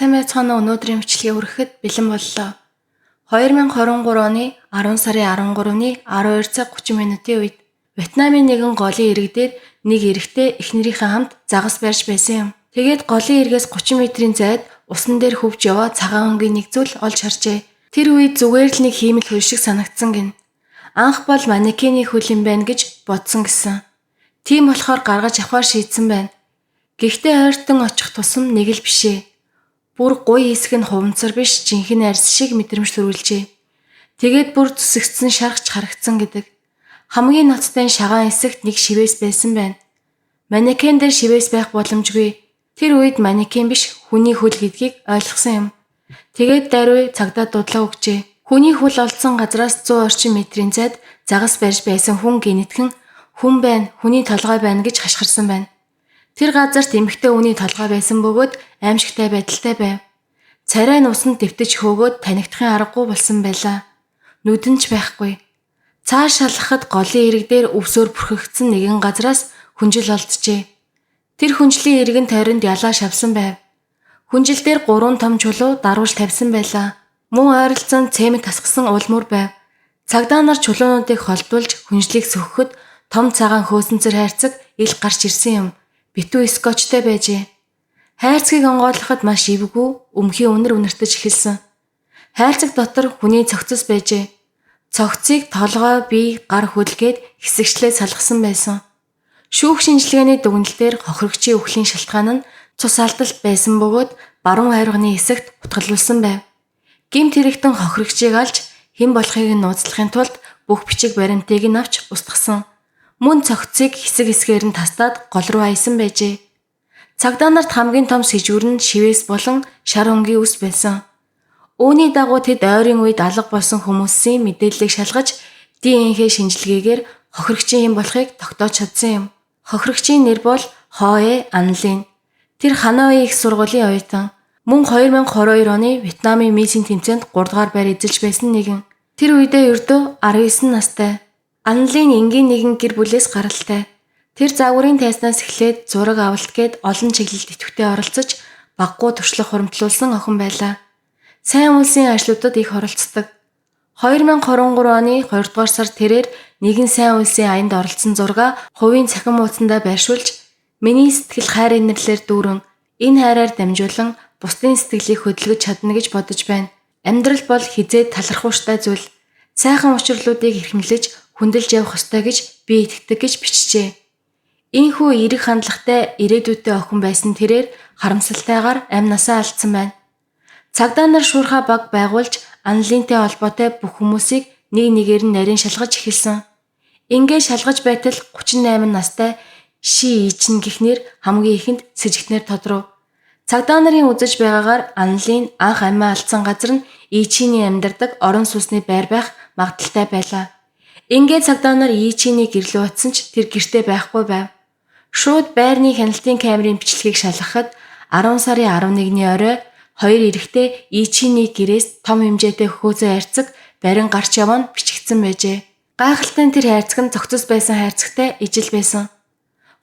сайн байцгаана уу? Өнөөдрийн бичлэгээ хүрэхэд бэлэн боллоо. 2023 оны 10 сарын 13-ны 12 цаг 30 минутын үед Вьетнамын нэгэн голын ирэг дээр нэг эрэгтэй эхнэрийнхээ хамт загас барьж байсан юм. Тэгээд голын иргээс 30 метрийн зайд усан дээр хөвж яваа цагаан өнгийн нэг зүйл олж харжээ. Тэр үед зүгээр л нэг хиймэл хөл шиг санагдсан гин. Анх бол манекений хөл юм байна гэж бодсон гэсэн. Тийм болохоор гаргаж авахар шийдсэн байна. Гэхдээ ойртон очих тусам нэг л бишээ. Бүр гуй хэсэг нь хуванцар биш, жинхэнэ арьс шиг мэдрэмж төрүүлжээ. Тэгээд бүр зүсэгцэн шарахч харагдсан гэдэг. Хамгийн ноцтой шагаан хэсэгт нэг шивээс байсан байна. Манекен дээр шивээс байх боломжгүй. Тэр үед манекен биш, хүний хөл гэдгийг ойлгосон юм. Тэгээд даруй цагдаа дудлаа өгчээ. Хүний хөл олдсон газраас 100 орчим метрийн зайд загас барьж байсан хүн гинэтхэн хүн байна, хүний толгой байна гэж хашгирсан байна. Тэр газарт эмэгтэй хүний толгой байсан бөгөөд аимшигтай байдалтай байв. Царай нь усанд дэвтэж хөөгөөд танигдахын аргагүй болсон байлаа. Нүдэн ч байхгүй. Цааш шалгахад голын ирэг дээр өвсөөр бүрхэгдсэн нэгэн газраас хүнжил олджээ. Тэр хүнжлийн иргэн тойронд ялаа шавсан байв. Хүнжил дээр 3 том чулуу дарууж тавьсан байлаа. Мөн ойролцоон цемент тасгсан уулмуур байв. Цагдаа нар чулуунуудыг холдуулж хүнжлийг сөхөхөд том цагаан хөөсөнцөр хайрцаг ил гарч ирсэн юм. Битүү скотчтой байжээ. Хайрцгийг онгойлгоход маш ивгүй, өмхийн үнэр үнэртэж эхэлсэн. Хайрцаг дотор хүний цогцос байжээ. Цогцыг толгой, бие, гар хөдөлгээд хэсэгчлээ салгасан байсан. Шүүх шинжилгээний дүгнэлтээр хохирогчийн үхлийн шалтгаан нь цус алдалт байсан бөгөөд баруун хайрганы хэсэгт утгалуулсан байв. Гэмт хэрэгтэн хохирогчийг алж хэн болохыг нь нууцлахын тулд бүх бичиг баримтыг нь авч устгасан. Мөн цогцыг хэсэг хэсгээр нь тастаад гол руу хаясан байжээ. Цагдаа нарт хамгийн том сэжүүр нь шивээс болон шар өнгийн үс байсан. Үүний дагуу тэд ойрын үед алга болсон хүмүүсийн мэдээллийг шалгаж ДНХ шинжилгээгээр хохирогчийн хэн болохыг тогтоож чадсан юм. Хохирогчийн нэр бол Хоэ Анлин. Тэр Ханой их сургуулийн оюутан. Мөн 2022 оны Вьетнамын миссийн тэмцээнд 3 дугаар байр эзэлж байсан нэгэн. Тэр үедээ ердөө 19 настай. Анлин энгийн нэгэн гэр бүлээс гаралтай. Тэр загварын тайснаас эхлээд зураг авалт гээд олон чиглэлд идэвхтэй оролцож баггуу туршлага хуримтлуулсан охин байлаа. Сайн үйлсийн ажлуудад их оролцдог. 2023 оны 2 дугаар сард тэрээр нэгэн сайн үйлсийн аянд оролцсон зургаа хувийн цахим хуудсандаа байршуулж "Миний сэтгэл хайр инэрлэр дүүрэн энэ хайраар дамжуулан бусдын сэтгэлийг хөдөлгөж чадна гэж бодож байна. Амьдрал бол хизээд талархууштай зүйл. Сайхан учрлуудыг эрхэмлэж хүндэлж явах ёстой гэж би итгэдэг" гэж бичжээ. Ийхүү эерэг хандлагатай ирээдүйтэй охин байсан тэрээр харамсалтайгаар амь насаа алдсан байна. Цагдаа нар шуурхай баг байгуулж Анлинтэй холбоотой бүх хүмүүсийг нэг нэгээр нь нарийн шалгаж эхэлсэн. Ингээд шалгаж байтал 38 настай Ши Ичин гихнэр хамгийн ихэнд сэжигтнэр тодров. Цагдаа нарын үзэж байгаагаар Анлин анх амиа алдсан газар нь Ичиний амьдардаг орон сууцны байр байх магадaltaй байлаа. Ингээд цагдаа нар Ичиний гэрлөө утсан ч тэр гэртээ байхгүй байв. Шууд байрны хяналтын камерын бичлэгийг шалгахад 10 сарын 11-ний орой 2 эрэгтэй Ичиний гэрээс том хэмжээтэй хөөцөө хайрцаг барин гарч яваа нь бичигдсэн байжээ. Гайхалтай тэр хайрцаг нь цогцос байсан хайрцагтай ижил байсан.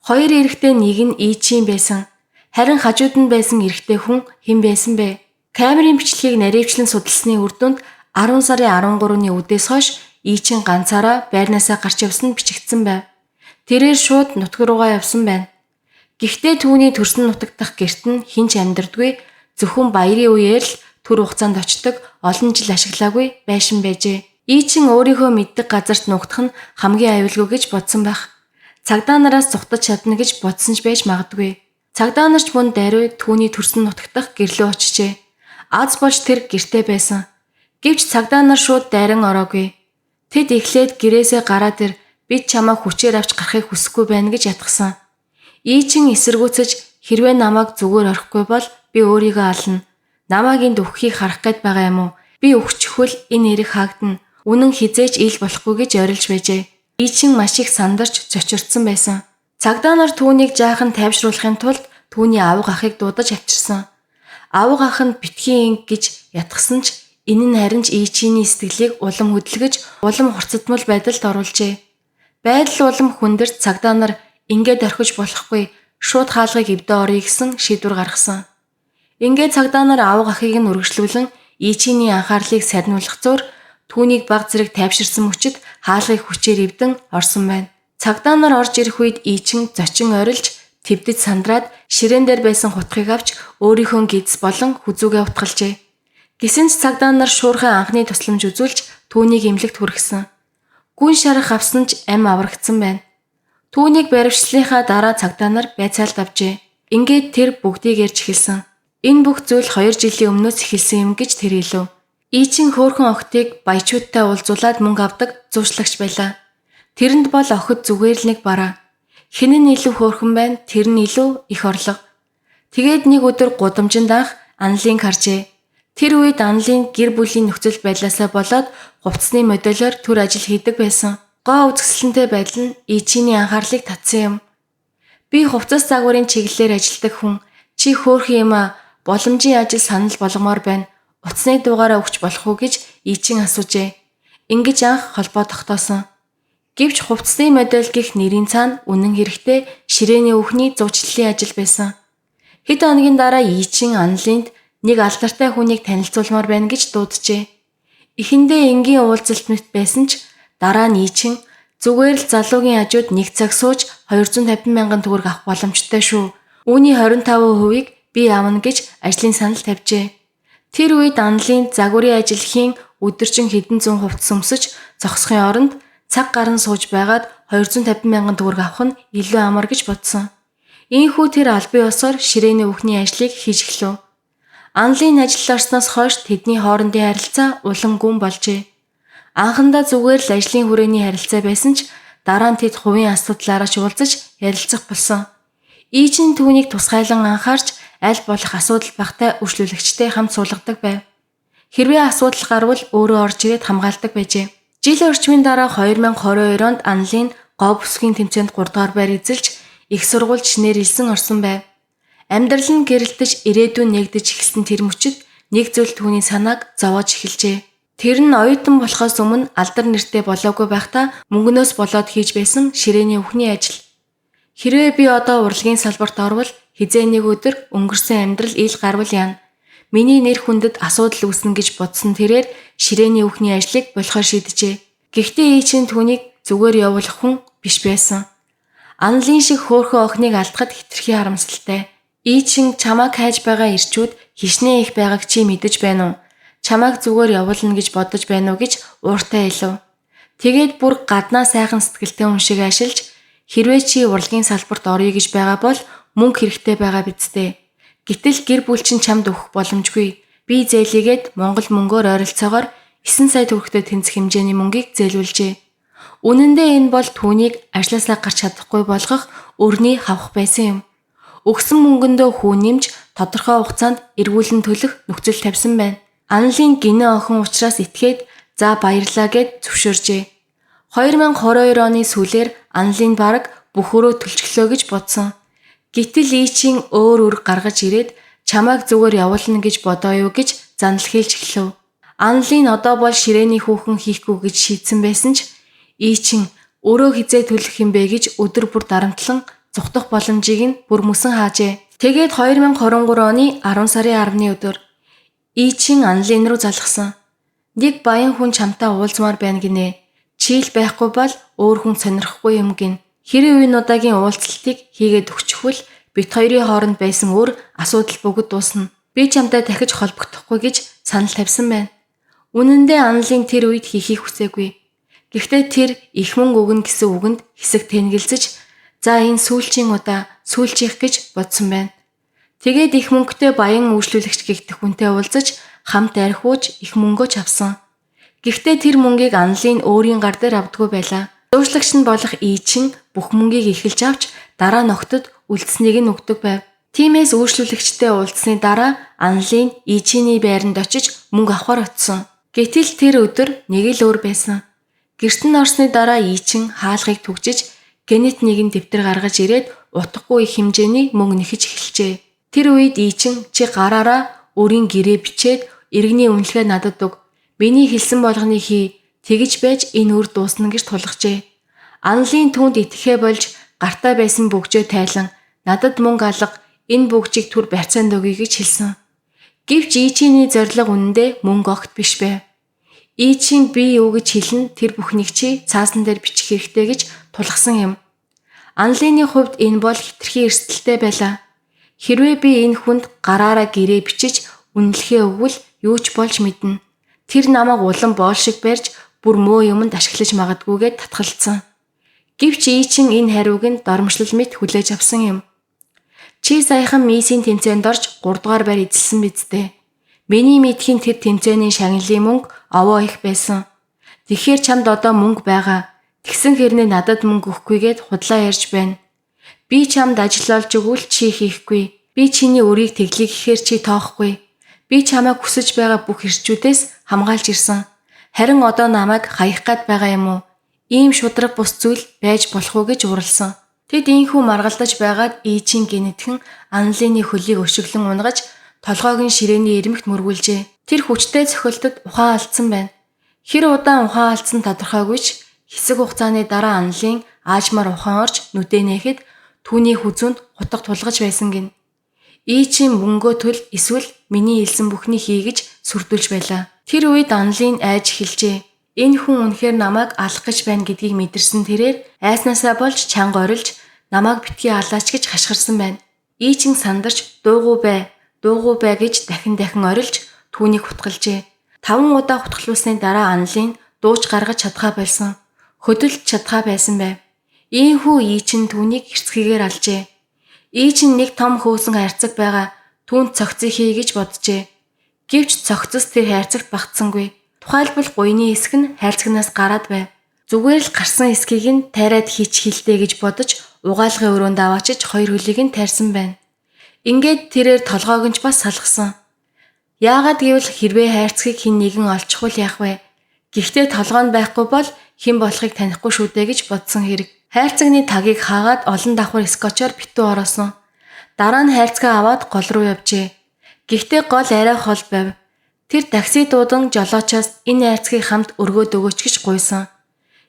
2 эрэгтэй нэг нь Ичин байсан. Харин хажууд нь байсан эрэгтэй хүн хэн байсан бэ? Камерын бичлэгийг наривчлан судалсны үр дүнд 10 сарын 13-ны үдээс хойш Ичин ганцаараа байрнаасаа гарч явсан нь бичигдсэн байв. Тэрээр шууд нутаг руугаа явсан байна. Гэхдээ түүний төрсөн нутаг дахь гэрт нь хинч амьдардгүй, зөвхөн баярын үеэр л төр хугацаанд очдог, олон жил ашиглаагүй байшин байжээ. Ичин өөрийнхөө мэддэг газарт нугдах нь хамгийн аюулгүй гэж бодсон байх. Цагдаа нараас зугтаж чадна гэж бодсон ч байж магадгүй. Цагдаа нарч мөн даруй түүний төрсөн нутаг дахь гэрлөө очижээ. Аз болж тэр гэртээ байсан. Гэвч цагдаа нар шууд дайран ороогүй. Тэд эхлээд гэрээсээ гараад ир, бид чамайг хүчээр авч гарахыг хүсэхгүй байна гэж ятгсан. Ичин эсэргүүцэж хэрвээ намайг зүгээр орхихгүй бол би өөрийгөө ална. Намайг энд өгөхийг харах гээд байгаа юм уу? Би өгчихвөл энэ эрэг хаагдана. Үнэн хизээч ил болохгүй гэж орилж байжээ. Ичин маш их сандарч зочирдсан байсан. Цагдаа нар түүнийг жаахан тайвшруулахын тулд түүний авга ахыг дуудаж авчирсан. Авга ах нь битгий инг гэж ятгсан ч энэ нь харин ч Ичиний сэтгэлийг улам хөдөлгөж, улам хурцдмал байдалд оруулжээ. Байдал улам хүндэрч цагдаа нар ингээд орхиж болохгүй, шууд хаалгыг эвдээ орё гэсэн шийдвэр гаргасан. Ингээд цагдаа нар аав ахыг нь үргэлжлүүлэн Ичиний анхаарлыг сарниулах зуур түүнийг баг зэрэг тайвширсан мөчид хаалгыг хүчээр эвдэн орсон байна. Цагдаа нар орж ирэх үед Ичин зочин орилж твдэж сандраад ширээн дээр байсан хутгийг авч өөрийнхөө гидс болон хүзүүгээ утгалжээ. Гэсэн ч цагдаа нар шуурхай анхны тусламж үзүүлж түүнийг эмнэлэгт хүргэсэн. Гүн шарах авсан ч амь аврагдсан байна. Түүнийг баривчлалынхаа дараа цагдаа нар байцаалд авчээ. Ингээд тэр бүгдийг ярьж эхэлсэн. Энэ бүх зүйл 2 жилийн өмнөөс эхэлсэн юм гэж тэр хэлв. Ичин хөөхөн охтыг баячуудтай уулзуулаад мөнгө авдаг зуучлагч байлаа. Тэрэнд бол охид зүгээр л нэг бараа. Хэн нь илүү хөөхөн байна, тэр нь илүү их орлого. Тэгээд нэг өдөр гудамжинд анх Анлийг харжээ. Тэр үед Анлын гэр бүлийн нөхцөл байдлаасаа болоод хувцсны модельор төр ажил хийдэг байсан. Гоо үзэсгэлэнтэй байдал нь Ичиний анхаарлыг татсан юм. Би хувцас загварын чиглэлээр ажилладаг хүн. Чи хөөрхөн юм а, боломжийн ажил санал болгомоор байна. Утасны дугаараа өгч болох уу гэж Ичин асуужээ. Ингэж анх холбоо тогтоосон. Гэвч хувцсны модель гэх нэрийн цаана үнэн хэрэгтээ ширээний үхний зуучлалын ажил байсан. Хэд хоногийн дараа Ичин Анлинд нэг алдартай хүнийг танилцуулмаар байна гэж дууджээ. Эхэндээ энгийн уулзалт мэт байсан ч дараа нь Ичин зүгээр л залуугийн хажууд нэг цаг сууж 250 мянган төгрөг авах боломжтой шүү. Үүний 25%-ийг би авна гэж ажлын санал тавьжээ. Тэр үед Анлын загварын ажилхийн өдөржин хэдэн зуун хувцас өмсөж зогсохын оронд цаг гарan сууж байгаад 250 мянган төгрөг авах нь илүү амар гэж бодсон. Ийхүү тэр албан ёсоор ширээний үхний ажлыг хийж эхлэв. Анлын ажил орсноос хойш тэдний хоорондын харилцаа улам гүн болжээ. Анхандаа зүгээр л ажлын хүрээний харилцаа байсан ч дараа нь тэд хувийн асуудлаараа уулзаж ярилцах болсон. Ичин түүнийг тусгайлан анхаарч аль болох асуудал багтай үргэлжлүүлэгчтэй хамт суулгадаг байв. Хэрвээ асуудал гарвал өөрөө орж ирээд хамгаалдаг байжээ. Жил орчмын дараа 2022 онд Анлын гоо бүсгийн тэмцээнд 3 дугаар байр эзэлж их сургуульд шинээр илсэн орсон байв. Амьдрал нь гэрэлтэж ирээдүйн нэгдэж эхэлсэн тэр мөчид нэг зүйл түүний санааг зовоож эхэлжээ. Тэр нь оюутан болохоос өмнө алдар нэртэй болоогүй байхдаа мөнгнөөс болоод хийж байсан ширээний үхний ажил. Хэрвээ би одоо урлагийн салбарт орвол хизээ нэг өдөр өнгөрсөн амьдрал ил гарвал яана. Миний нэр хүндэд асуудал үүснэ гэж бодсон тэрээр ширээний үхний ажлыг болохоо шийджээ. Гэхдээ Ичин түүнийг зүгээр явуулах хүн биш байсан. Анлын шиг хөөхөн охиныг алдахад хэтэрхий харамсалтай. Ичин чамайг хайж байгаа ирчүүд хишнээ их байгааг чи мэдэж байна уу? Чамайг зүгээр явуулна гэж бодож байна уу гэж ууртай хэлв. Тэгээд бүр гаднаа сайхан сэтгэлтэй хүн шиг ашиглаж хэрвээ чи урлагийн салбарт орё гэж байгаа бол мөнгө хэрэгтэй байгаа бидтэй. Гэтэл гэр бүл чинь чамд өгөх боломжгүй. Би зээлийгээд Монгол мөнгөөр ойролцоогоор 9 сая төгрөгтэй тэнцэх хэмжээний мөнгийг зээлүүлжээ. Үнэн дээр энэ бол түүнийг ажлаасаа гарч чадахгүй болгох өрний хавх байсан юм. Өгсөн мөнгөндөө хүү нэмж тодорхой хугацаанд эргүүлэн төлөх нөхцөл тавьсан байна. Анлын гинэ охин учраас итгээд за баярлаа гэд зөвшөөржээ. 2022 оны сүүлээр Анлын бараг бүх өрөө төлчихлөө гэж бодсон. Гэтэл Ичин өөр гаргаж ирээд чамайг зүгээр явуулна гэж бодоо юу гэж занал хэлж эхлэв. Анлын одоо бол ширээний хүүхэн хийхгүй гэж шийдсэн байсан ч Ичин өөрөө хизээ төлөх юм бэ гэж өдөр бүр дарамтлан зүхтах боломжийг нь бүр мөсөн хаажээ. Тэгээд 2023 оны 10 сарын 10-ны өдөр Ичин Анлын руу залгсан. Нэг баян хүн чамтай уулзмаар байна гинэ. Чийл байхгүй бол өөр хүн сонирхгүй юм гин. Хэрэв энэ удаагийн уулзалтыг хийгээд өгчихвөл бит хоёрын хооронд байсан өөр асуудал бүгд дуусна. Би чамтай дахиж холбогдохгүй гэж санал тавьсан байна. Үнэн дээр Анлын тэр үед хийхийг хүсээгүй. Гэхдээ тэр их мөнгө өгнө гэсэн үгэнд хэсэг тэнгэлзэж за энэ сүүлчийн удаа сүүлчих гэж бодсон байна. Тэгээд их мөнгөтэй баян үйлчлүүлэгч гэгдэх хүнтэй уулзаж хамт архиуж их мөнгөө авсан. Гэхдээ тэр мөнгийг Анлын өөрийн гар дээр авдаггүй байлаа. Зуучлагч нь болох Ичин бүх мөнгийг эхэлж авч дараа нөхдөд үлдсэнийг нь өгдөг байв. Тиймээс үйлчлүүлэгчтэй уулзсны дараа Анлын Ичиний байранд очиж мөнгө авахар очсон. Гэтэл тэр өдөр нэг л өөр байсан. Гэрт нь орсны дараа Ичин хаалгыг түгжиж генет нэгэн дэвтэр гаргаж ирээд утгагүй их хэмжээний мөнгө нэхэж эхэлжээ. Тэр үед Ичин чи гараараа өөрийн гэрээ бичээд иргэний үнэлгээ надад өг. Миний хэлсэн болгоныг хий. Тэгж байж энэ үр дуусна гэж тулгажээ. Анлын түүнд итгэхээ болж гартаа байсан бөгжөө тайлан надад мөнгө алга энэ бөгжийг түр барьцаанд өгье гэж хэлсэн. Гэвч Ичиний зорилго үнэндээ мөнгө огт биш байв. Ичин би юу гэж хэлнэ тэр бүхнийг чи цаасан дээр бичих хэрэгтэй гэж тулгсан юм. Анлины хувьд энэ бол хитрхи эрсдэлтэй байлаа. Хэрвээ би энэ хүнд гараараа гэрээ бичиж үнэлэхээ өгвөл юу ч болж мэднэ. Тэр намайг улам боол шиг барьж бүр муу юмд ашиглаж магадгүйгээд татгалцсан. Гэвч Ичин энэ хариуг нь дормшлол мэт хүлээж авсан юм. Чи саяхан мисийн тэмцээнд орж 3 дугаар байр эзэлсэн биз дээ. Миний мэдхийн тэр тэмцээний шагналын мөнгө овоо их байсан. Тэгэхээр чамд одоо мөнгө байгаа. Тэгсэн хэрнээ надад мөнгө өгөхгүйгээд худлаа ярьж байна. Би чамд ажил олж өгвөл чи хийхгүй. Би чиний өрийг тэглэе гэхээр чи тоохгүй. Би чамайг хүсэж байгаа бүх ирчүүдээс хамгаалж ирсэн. Харин одоо намайг хаях гад байгаа юм уу? Ийм шудраг бус зүйл байж болох уу гэж уралсан. Тэд ийхүү маргалдаж байгаад Ичин гинэтхэн Анлины хөлийг өшөглөн унгаж толгойг нь ширээний ирмэгт мөргүүлжээ. Тэр хүчтэй цохилтод ухаан алдсан байна. Хэр удаан ухаан алдсан тодорхойгүй ч хэсэг хугацааны дараа Анлын аажмаар ухаан орж нүдэ нээхэд түүний хүзүүнд хутга тулгаж байсан гин. Ичин мөнгөө төл эсвэл миний хэлсэн бүхний хий гэж сүрдүүлж байлаа. Тэр үед Анлын айж хэлжээ. Энэ хүн үнэхээр намайг алах гэж байна гэдгийг мэдэрсэн тэрээр айснаасаа болж чанга орилж намайг битгий алаач гэж хашгирсан байна. Ичин сандарч дуугүй бай гэж дахин орилж түүнийг хутгалжээ. 5 удаа хутгалуулсны дараа Анлын дууж гаргаж чадхаа болсон. Хөдөлж чадхаа байсан байв. Ийхүү Ичин түүнийг хэрцгийгээр алжээ. Ичин нэг том хөөсөн хайрцаг байгаа. Түүнд цогцыг хий гэж боджээ. Гэвч цогцос тэр хайрцагт багтсангүй. Тухайлбал гуйны эсэх нь хайрцагнаас гараад байв. Зүгээр л гарсан эсхийг нь тайраад хийч хилдэ гэж бодож угаалгын өрөөнд аваачиж 2 хөлийг нь тайрсан байна. Ингээд тэрээр толгойг нь ч бас салгасан. Яагаад гэвэл хэрвээ хайрцгийг хэн нэгэн олчихвол яах вэ? Гэхдээ толгой нь байхгүй бол хэн болохыг танихгүй шүү дээ гэж бодсон хэрэг. Хайрцагны тагийг хаагаад олон давхар скотчоор битүү ороосон. Дараа нь хайрцгаа аваад гол руу явжээ. Гэхдээ гол арай хол байв. Тэр такси дуудан жолоочоос энэ хайрцгийг хамт өргөөд өгөөч гэж гуйсан.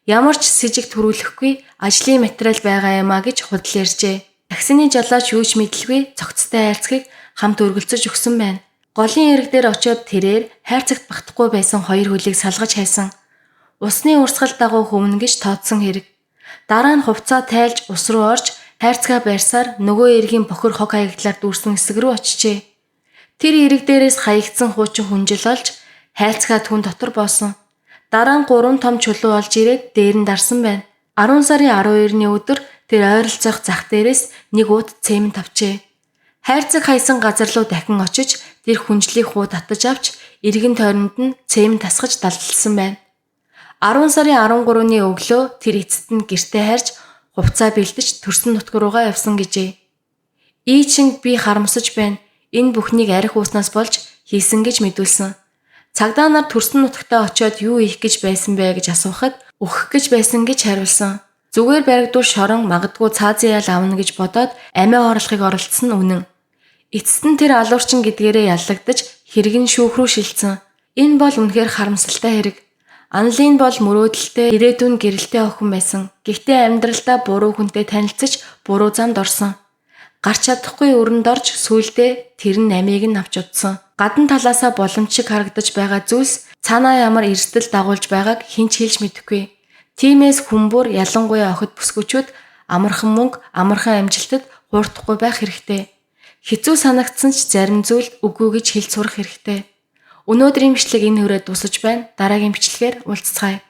Ямар ч сэжиг төрүүлэхгүй ажлын материал байгаа юмаа гэж худал ярьжээ. Таксины жолооч юу ч мэдлгүй цогцтой хайрцгийг хамт өргөлцөж өгсөн байна. Голын эрэг дээр очиод тэрээр хайрцагт багтахгүй байсан 2 хөлийг салгаж хайсан. Усны урсгал дагуу хөвнө гэж тооцсон хэрэг. Дараа нь хувцаа тайлж ус руу орж хайрцгаа барьсаар нөгөө эргийн бохир хог хаягдлаар дүүрсэн хэсэг рүү очижээ. Тэр эрэг дээрээс хаягдсан хуучин хүнжил олж хайрцгаа түн дотор боосон. Дараа нь 3 том чулуу олж ирээд дээр нь дарсан байна. 10 сарын 12-ны өдөр тэр ойролцоох зах дээрээс нэг ууд цемент авчээ. Хайрцаг хайсан газар руу дахин очиж тэр хүнжлийг хуу татаж авч эргэн тойронд нь цемент тасгаж далдалсан байна. 10 сарын 13-ны өглөө тэр эцэст нь гэртээ харж хувцаа бэлдэж төрсөн нутг руугаа явсан гэжээ. Ичин би харамсаж байна. Энэ бүхнийг арх ууснаас болж хийсэн гэж мэдүүлсэн. Цагдаа нар төрсөн нутагтаа очиод юу хийх гэж байсан бэ гэж асуухад өгөх гэж байсан гэж хариулсан. Зүгээр баригдуул шорон магадгүй цаазын ял авна гэж бодоод амиа орлохыг оролдсон үнэн. Эцэст нь тэр алуурчин гэдгээрээ яллагдаж хэрэг нь шүүх рүү шилжсэн. Энэ бол үнэхээр харамсалтай хэрэг. Анлын бол мөрөөдөлтэй, ирээдүйн гэрэлтэй охин байсан. Гэхдээ амьдралдаа буруу хүнтэй танилцж буруу замд орсон. Гарч чадахгүй өрөнд орж сүүлдээ тэр нь амийг нь авч удсан. Гадна талаасаа боломж шиг харагдаж байгаа зүйлс цаанаа ямар эрсдэл дагуулж байгааг хэн ч хэлж мэдэхгүй. Тиймээс хүмүүр ялангуяа охид бүсгүүчүүд амархан мөнгө, амархан амжилтад хуурдахгүй байх хэрэгтэй. Хэцүү санагдсан ч зарим зүйлд үгүй гэж хэлж сурах хэрэгтэй. Өнөөдрийн бичлэг энэ хүрээд дуусаж байна. Дараагийн бичлэгээр уулзцгаая.